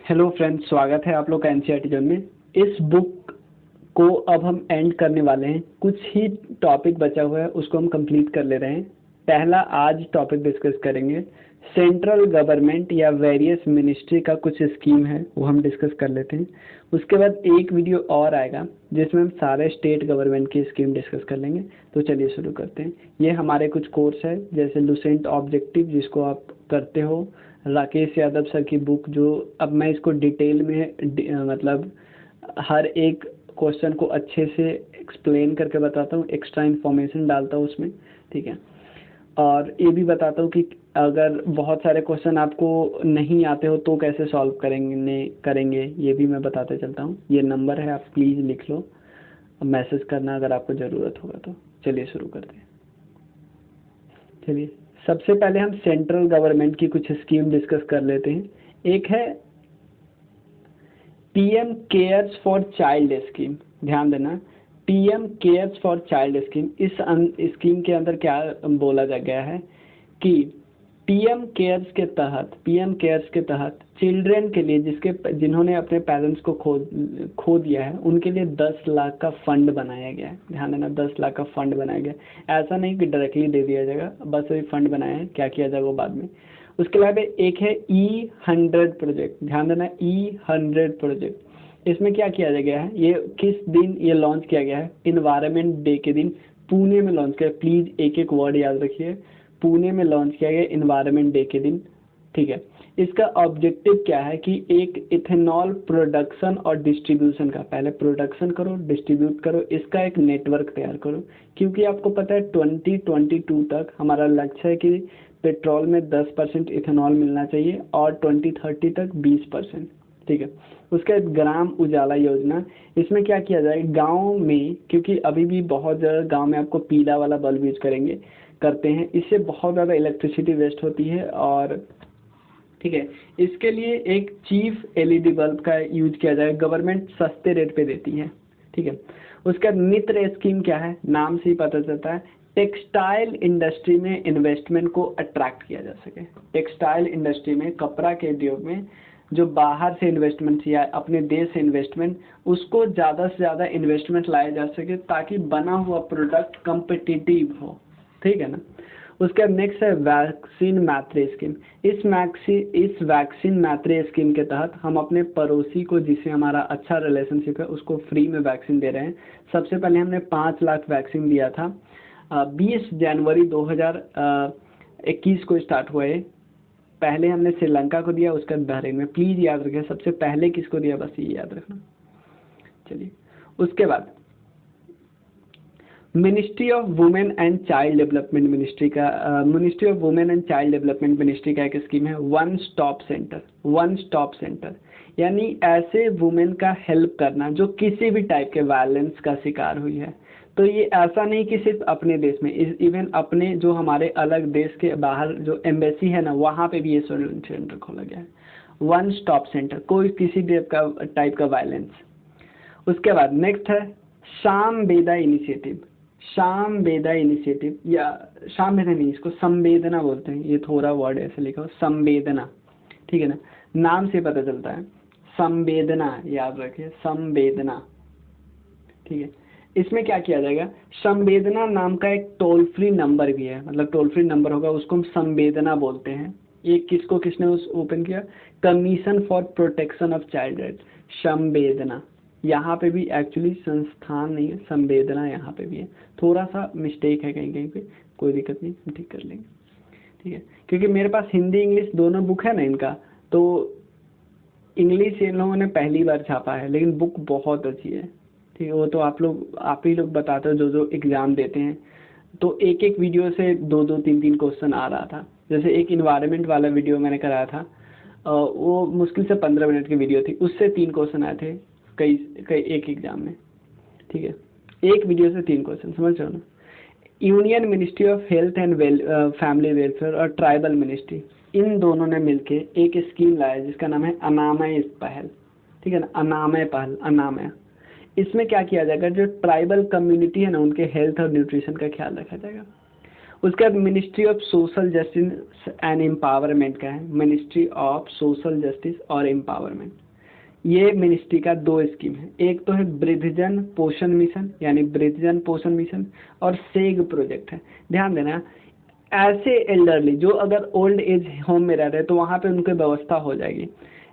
Hello friends, स्वागत है आप लोग का एनसीईआरटी जोन में। इस बुक को अब हम एंड करने वाले हैं। कुछ ही टॉपिक बचा हुआ है, उसको हम कंप्लीट कर ले रहे हैं। पहला आज टॉपिक डिस्कस करेंगे, सेंट्रल गवर्नमेंट या वेरियस मिनिस्ट्री का कुछ स्कीम है वो हम डिस्कस कर लेते हैं। उसके बाद एक वीडियो और आएगा जिसमें हम सारे स्टेट गवर्नमेंट की स्कीम डिस्कस कर लेंगे। तो चलिए शुरू करते हैं। ये हमारे कुछ कोर्स है, जैसे लुसेंट ऑब्जेक्टिव जिसको आप करते हो, राकेश यादव सर की बुक, जो अब मैं इसको डिटेल में मतलब हर एक क्वेश्चन को अच्छे से एक्सप्लेन करके बताता हूँ, एक्स्ट्रा इन्फॉर्मेशन डालता हूँ उसमें, ठीक है। और ये भी बताता हूँ कि अगर बहुत सारे क्वेश्चन आपको नहीं आते हो तो कैसे सॉल्व करेंगे ये भी मैं बताते चलता हूँ। ये नंबर है, आप प्लीज़ लिख लो, मैसेज करना अगर आपको ज़रूरत होगा तो। चलिए शुरू करते हैं। चलिए सबसे पहले हम सेंट्रल गवर्नमेंट की कुछ स्कीम डिस्कस कर लेते हैं। एक है PM cares for child scheme. ध्यान देना, PM cares for child scheme. इस स्कीम के अंदर क्या बोला जा गया है कि पीएम केयर्स के तहत चिल्ड्रेन के लिए जिन्होंने अपने पेरेंट्स को खो दिया है उनके लिए 10 लाख का फंड बनाया गया है। ध्यान देना, 10 लाख का फंड बनाया गया है। ऐसा नहीं कि डायरेक्टली दे दिया जाएगा, बस वही फंड बनाया है, क्या किया जाएगा वो बाद में। उसके अलावा एक है E100 प्रोजेक्ट। ध्यान देना, E100 प्रोजेक्ट। इसमें क्या किया गया है, ये किस दिन ये लॉन्च किया गया है? इन्वायरमेंट डे के दिन पुणे में लॉन्च किया। प्लीज़ एक एक वर्ड याद रखिए, पुणे में लॉन्च किया गया इन्वायरमेंट डे के दिन, ठीक है। इसका ऑब्जेक्टिव क्या है कि एक इथेनॉल प्रोडक्शन और डिस्ट्रीब्यूशन का, पहले प्रोडक्शन करो, डिस्ट्रीब्यूट करो, इसका एक नेटवर्क तैयार करो। क्योंकि आपको पता है 2022 तक हमारा लक्ष्य है कि पेट्रोल में 10% इथेनॉल मिलना चाहिए और 2030 तक 20%, ठीक है। उसका एक ग्राम उजाला योजना, इसमें क्या किया जाए गांव में, क्योंकि अभी भी बहुत ज़्यादा गांव में आपको पीला वाला बल्ब यूज करते हैं, इससे बहुत ज़्यादा इलेक्ट्रिसिटी वेस्ट होती है। और ठीक है, इसके लिए एक चीफ एलईडी बल्ब का यूज किया जाए, गवर्नमेंट सस्ते रेट पे देती है, ठीक है। उसका मित्र स्कीम क्या है, नाम से ही पता चलता है, टेक्सटाइल इंडस्ट्री में इन्वेस्टमेंट को अट्रैक्ट किया जा सके। टेक्सटाइल इंडस्ट्री में, कपड़ा के उद्योग में जो बाहर से इन्वेस्टमेंट या अपने देश से इन्वेस्टमेंट, उसको ज़्यादा से ज़्यादा इन्वेस्टमेंट लाया जा सके ताकि बना हुआ प्रोडक्ट कम्पिटिटिव हो, ठीक है ना। उसका नेक्स्ट है वैक्सीन मैत्री स्कीम। इस वैक्सीन मैत्री स्कीम के तहत हम अपने पड़ोसी को, जिससे हमारा अच्छा रिलेशनशिप है, उसको फ्री में वैक्सीन दे रहे हैं। सबसे पहले हमने 5 लाख वैक्सीन दिया था। 20 जनवरी 2021 को स्टार्ट हुआ है। पहले हमने श्रीलंका को दिया, उसका बहरीन में। प्लीज़ याद रखें सबसे पहले किसको दिया, बस ये याद रखना। चलिए उसके बाद ministry of women and child development ministry का एक स्कीम है, वन स्टॉप सेंटर। यानी ऐसे वुमेन का हेल्प करना जो किसी भी टाइप के वायलेंस का शिकार हुई है। तो ये ऐसा नहीं कि सिर्फ अपने देश में, इवन अपने जो हमारे अलग देश के बाहर जो एम्बेसी है ना, वहाँ पे भी ये सेंटर खोला गया है, वन स्टॉप सेंटर, कोई किसी टाइप का वायलेंस। उसके बाद नेक्स्ट है सामवेदा इनिशिएटिव या सामवेदा नहीं, इसको संवेदना बोलते हैं, ये थोड़ा वर्ड ऐसे लिखा हो, संवेदना, ठीक है ना, नाम से पता चलता है, संवेदना, याद रखिए संवेदना, ठीक है। इसमें क्या किया जाएगा, संवेदना नाम का एक टोल फ्री नंबर भी है, मतलब टोल फ्री नंबर होगा, उसको हम संवेदना बोलते हैं। ये किसने ओपन किया, commission for protection of child right, संवेदना। यहाँ पे भी एक्चुअली संस्थान नहीं है, संवेदना यहाँ पे भी है, थोड़ा सा मिस्टेक है कहीं कहीं पे, कोई दिक्कत नहीं, हम ठीक कर लेंगे, ठीक है। क्योंकि मेरे पास हिंदी इंग्लिश दोनों बुक है ना इनका, तो इंग्लिश इन लोगों ने पहली बार छापा है, लेकिन बुक बहुत अच्छी है, ठीक है। वो तो आप ही लोग बताते हो जो एग्ज़ाम देते हैं, तो एक एक वीडियो से 2-2 3-3 क्वेश्चन आ रहा था। जैसे एक इन्वायरमेंट वाला वीडियो मैंने कराया था, वो मुश्किल से 15 मिनट की वीडियो थी, उससे 3 क्वेश्चन आए थे कई एक एग्जाम में, ठीक है। एक वीडियो से 3 क्वेश्चन, समझ रहे हो ना। Union ministry of health and family welfare और ट्राइबल मिनिस्ट्री, इन दोनों ने मिलके एक स्कीम लाया जिसका नाम है अनामय पहल, ठीक है ना, अनामय। इसमें क्या किया जाएगा, जो ट्राइबल कम्युनिटी है ना, उनके हेल्थ और न्यूट्रिशन का ख्याल रखा जाएगा। उसके बाद ministry of social justice and empowerment का है, मिनिस्ट्री ऑफ सोशल जस्टिस और एम्पावरमेंट। ये मिनिस्ट्री का 2 स्कीम है, एक तो है वृद्धजन पोषण मिशन यानी वृद्धजन पोषण मिशन, और सेग प्रोजेक्ट है। ध्यान देना, ऐसे एल्डरली जो अगर ओल्ड एज होम में रह रहे हैं तो वहाँ पे उनकी व्यवस्था हो जाएगी,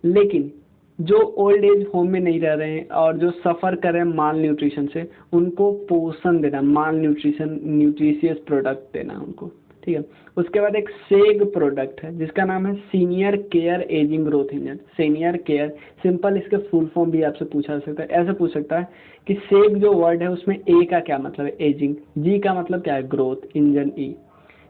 लेकिन जो ओल्ड एज होम में नहीं रह रहे हैं और जो सफ़र कर रहे हैं माल न्यूट्रिशन से, उनको पोषण देना, माल न्यूट्रिशन न्यूट्रिशियस प्रोडक्ट देना उनको, ठीक है। उसके बाद एक सेग प्रोडक्ट है जिसका नाम है senior care ageing growth engine. Senior care, simple इसके फुल फॉर्म भी आपसे पूछा सकता है, ऐसे पूछ सकता है कि सेग जो वर्ड है उसमें ए का क्या मतलब है, एजिंग, जी का मतलब क्या है, ग्रोथ, इंजन ई,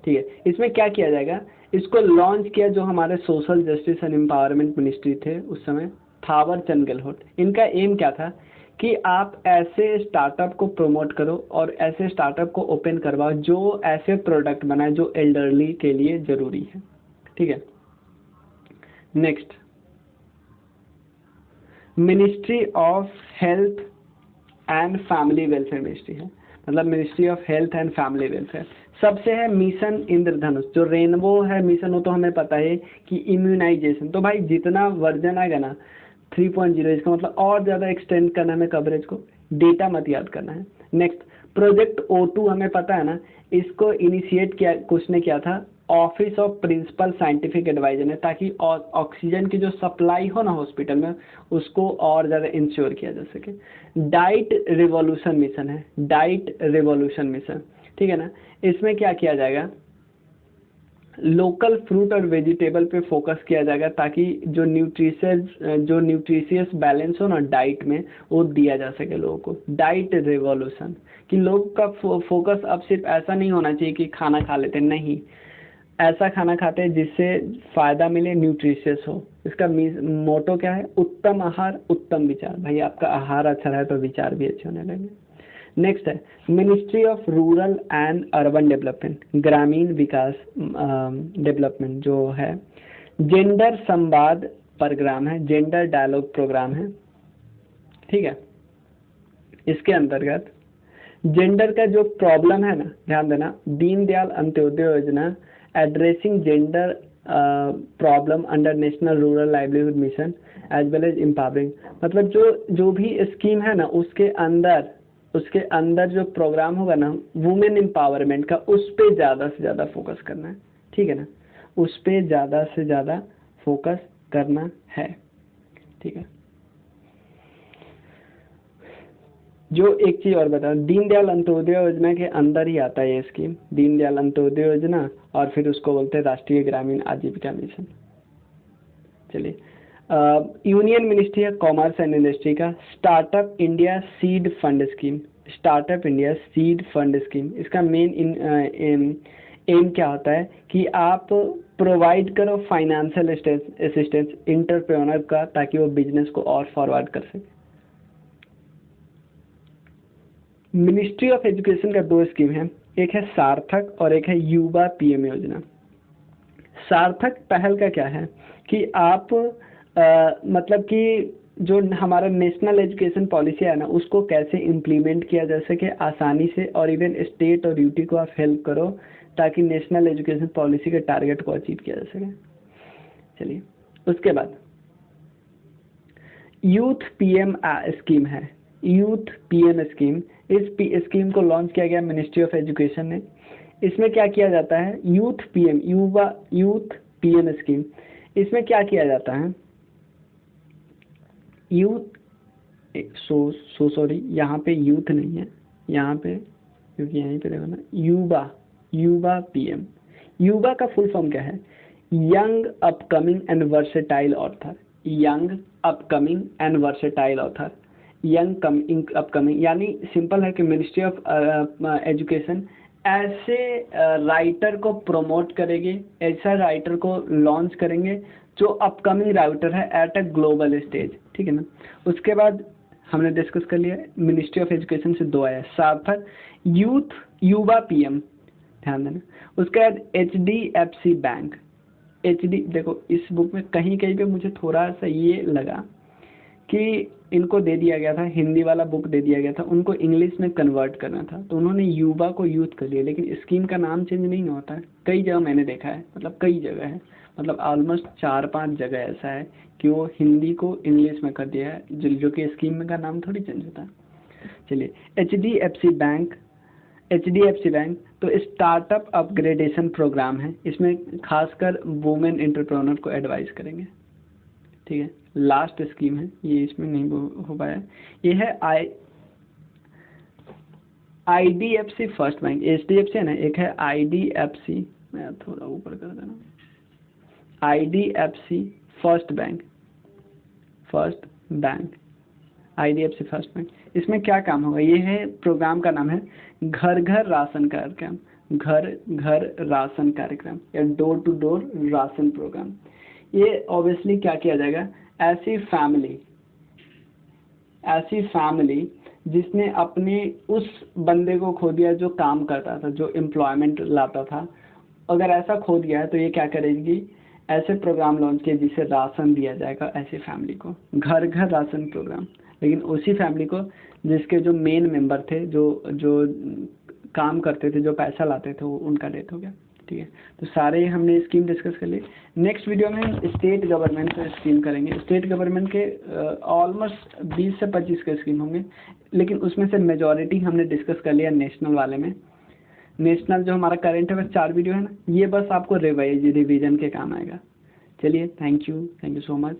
ठीक है। इसमें क्या किया जाएगा, इसको लॉन्च किया जो हमारे social justice and empowerment ministry थे उस समय, थावर चंद गहलोत। इनका एम क्या था कि आप ऐसे स्टार्टअप को प्रमोट करो और ऐसे स्टार्टअप को ओपन करवाओ जो ऐसे प्रोडक्ट बनाए जो एल्डरली के लिए ज़रूरी है, ठीक है। Next, ministry of health and family welfare ministry है, मतलब ministry of health and family welfare. सबसे है मिशन इंद्रधनुष, जो रेनबो है मिशन वो तो हमें पता है कि इम्यूनाइजेशन, तो भाई जितना वर्जन आएगा ना 3.0, इसका मतलब और ज़्यादा एक्सटेंड करना है कवरेज को, डेटा मत याद करना है। नेक्स्ट, प्रोजेक्ट O2 हमें पता है ना, इसको इनिशिएट किया कुछ ने किया था, office of principal scientific adviser ने, ताकि ऑक्सीजन की जो सप्लाई हो ना हॉस्पिटल में उसको और ज़्यादा इंश्योर किया जा सके। डाइट रिवॉल्यूशन मिशन है, डाइट रिवॉल्यूशन मिशन, ठीक है ना। इसमें क्या किया जाएगा, लोकल फ्रूट और वेजिटेबल पे फोकस किया जाएगा ताकि जो न्यूट्रिशियस बैलेंस हो ना डाइट में वो दिया जा सके लोगों को। डाइट रिवॉल्यूशन, कि लोगों का फोकस अब सिर्फ ऐसा नहीं होना चाहिए कि खाना खा लेते, नहीं, ऐसा खाना खाते हैं जिससे फ़ायदा मिले, न्यूट्रिशियस हो। इसका मोटो क्या है, उत्तम आहार उत्तम विचार। भाई आपका आहार अच्छा रहे तो विचार भी अच्छे होने लगे। नेक्स्ट है ministry of rural and urban development, ग्रामीण विकास डेवलपमेंट जो है, जेंडर संवाद प्रोग्राम है, जेंडर डायलॉग प्रोग्राम है, ठीक है। इसके अंतर्गत जेंडर का जो प्रॉब्लम है ना, ध्यान देना, Deendayal Antyodaya Yojana addressing gender problem under national rural livelihood mission as well as empowering, मतलब जो भी स्कीम है ना उसके अंदर जो प्रोग्राम होगा ना वुमेन एम्पावरमेंट का, उस पर ज़्यादा से ज़्यादा फोकस करना है, ठीक है ना, उस पर ज़्यादा से ज़्यादा फोकस करना है, ठीक है। जो एक चीज़ और बता, दीनदयाल अंत्योदय योजना के अंदर ही आता है ये स्कीम, दीनदयाल अंत्योदय योजना, और फिर उसको बोलते हैं राष्ट्रीय ग्रामीण आजीविका मिशन। चलिए, यूनियन मिनिस्ट्री है कॉमर्स एंड इंडस्ट्री का, startup India seed fund scheme, startup India seed fund scheme. इसका मेन एम क्या होता है कि आप प्रोवाइड करो फाइनेंशियल असिस्टेंस इंटरप्रेन्योर का ताकि वो बिजनेस को और फॉरवर्ड कर सके। मिनिस्ट्री ऑफ एजुकेशन का 2 स्कीम है, एक है सार्थक और एक है युवा पीएम योजना। सार्थक पहल का क्या है कि आप मतलब कि जो हमारा नेशनल एजुकेशन पॉलिसी है ना उसको कैसे इम्प्लीमेंट किया जा सके आसानी से, और इवन स्टेट और यूटी को आप हेल्प करो ताकि नेशनल एजुकेशन पॉलिसी के टारगेट को अचीव किया जा सके। चलिए, उसके बाद यूथ पीएम स्कीम है, यूथ पीएम स्कीम। इस स्कीम को लॉन्च किया गया मिनिस्ट्री ऑफ एजुकेशन ने। इसमें क्या किया जाता है, यूथ पीएम स्कीम, इसमें क्या किया जाता है, यूथ सॉरी यहाँ पे यूथ नहीं है, यहाँ पे क्योंकि यहीं पे देखो ना, युवा पीएम। युवा का फुल फॉर्म क्या है, young upcoming and versatile author, young upcoming and versatile author. Young upcoming यानी सिंपल है कि मिनिस्ट्री ऑफ एजुकेशन ऐसे राइटर को प्रमोट करेगी, ऐसा राइटर को लॉन्च करेंगे जो अपकमिंग राइटर है एट अ ग्लोबल स्टेज, ठीक है ना। उसके बाद हमने डिस्कस कर लिया मिनिस्ट्री ऑफ एजुकेशन से 2 आया, सार्थक, यूथ, युवा पीएम, ध्यान देना। उसके बाद HDFC बैंक, देखो इस बुक में कहीं कहीं पे मुझे थोड़ा सा ये लगा कि इनको दे दिया गया था, हिंदी वाला बुक दे दिया गया था, उनको इंग्लिश में कन्वर्ट करना था, तो उन्होंने युवा को यूथ कर लिया, लेकिन स्कीम का नाम चेंज नहीं होता है। कई जगह मैंने देखा है, मतलब कई जगह है, मतलब ऑलमोस्ट 4-5 जगह ऐसा है कि वो हिंदी को इंग्लिश में कर दिया है, जो कि स्कीम का नाम थोड़ी चेंज होता है। चलिए, H D F C bank तो स्टार्टअप अपग्रेडेशन प्रोग्राम है, इसमें खासकर वुमेन एंटरप्रेन्योर को एडवाइस करेंगे। ठीक है, लास्ट स्कीम है ये, इसमें नहीं हो पाया। ये है IDFC फर्स्ट बैंक, HDFC है ना, एक है IDFC, मैं थोड़ा ऊपर कर देना, IDFC first bank, IDFC first bank. इसमें क्या काम होगा, ये है प्रोग्राम का नाम है घर घर राशन कार्यक्रम, घर घर राशन कार्यक्रम या door to door ration program. ये ऑब्वियसली क्या किया जाएगा, ऐसी फैमिली जिसने अपने उस बंदे को खो दिया जो काम करता था, जो एम्प्लॉयमेंट लाता था, अगर ऐसा खो दिया है तो ये क्या करेगी, ऐसे प्रोग्राम लॉन्च किए जिससे राशन दिया जाएगा ऐसी फैमिली को, घर घर राशन प्रोग्राम। लेकिन उसी फैमिली को जिसके जो मेन मेंबर थे, जो काम करते थे, जो पैसा लाते थे, वो उनका डेथ हो गया। ठीक है, तो सारे हमने स्कीम डिस्कस कर ली। नेक्स्ट वीडियो में हम स्टेट गवर्नमेंट का स्कीम करेंगे। स्टेट गवर्नमेंट के ऑलमोस्ट 20 से 25 के स्कीम होंगे, लेकिन उसमें से मेजॉरिटी हमने डिस्कस कर लिया नेशनल वाले में। नेशनल जो हमारा करंट अफेयर 4 वीडियो है ना, ये बस आपको रिवीजन के काम आएगा। चलिए, थैंक यू सो मच।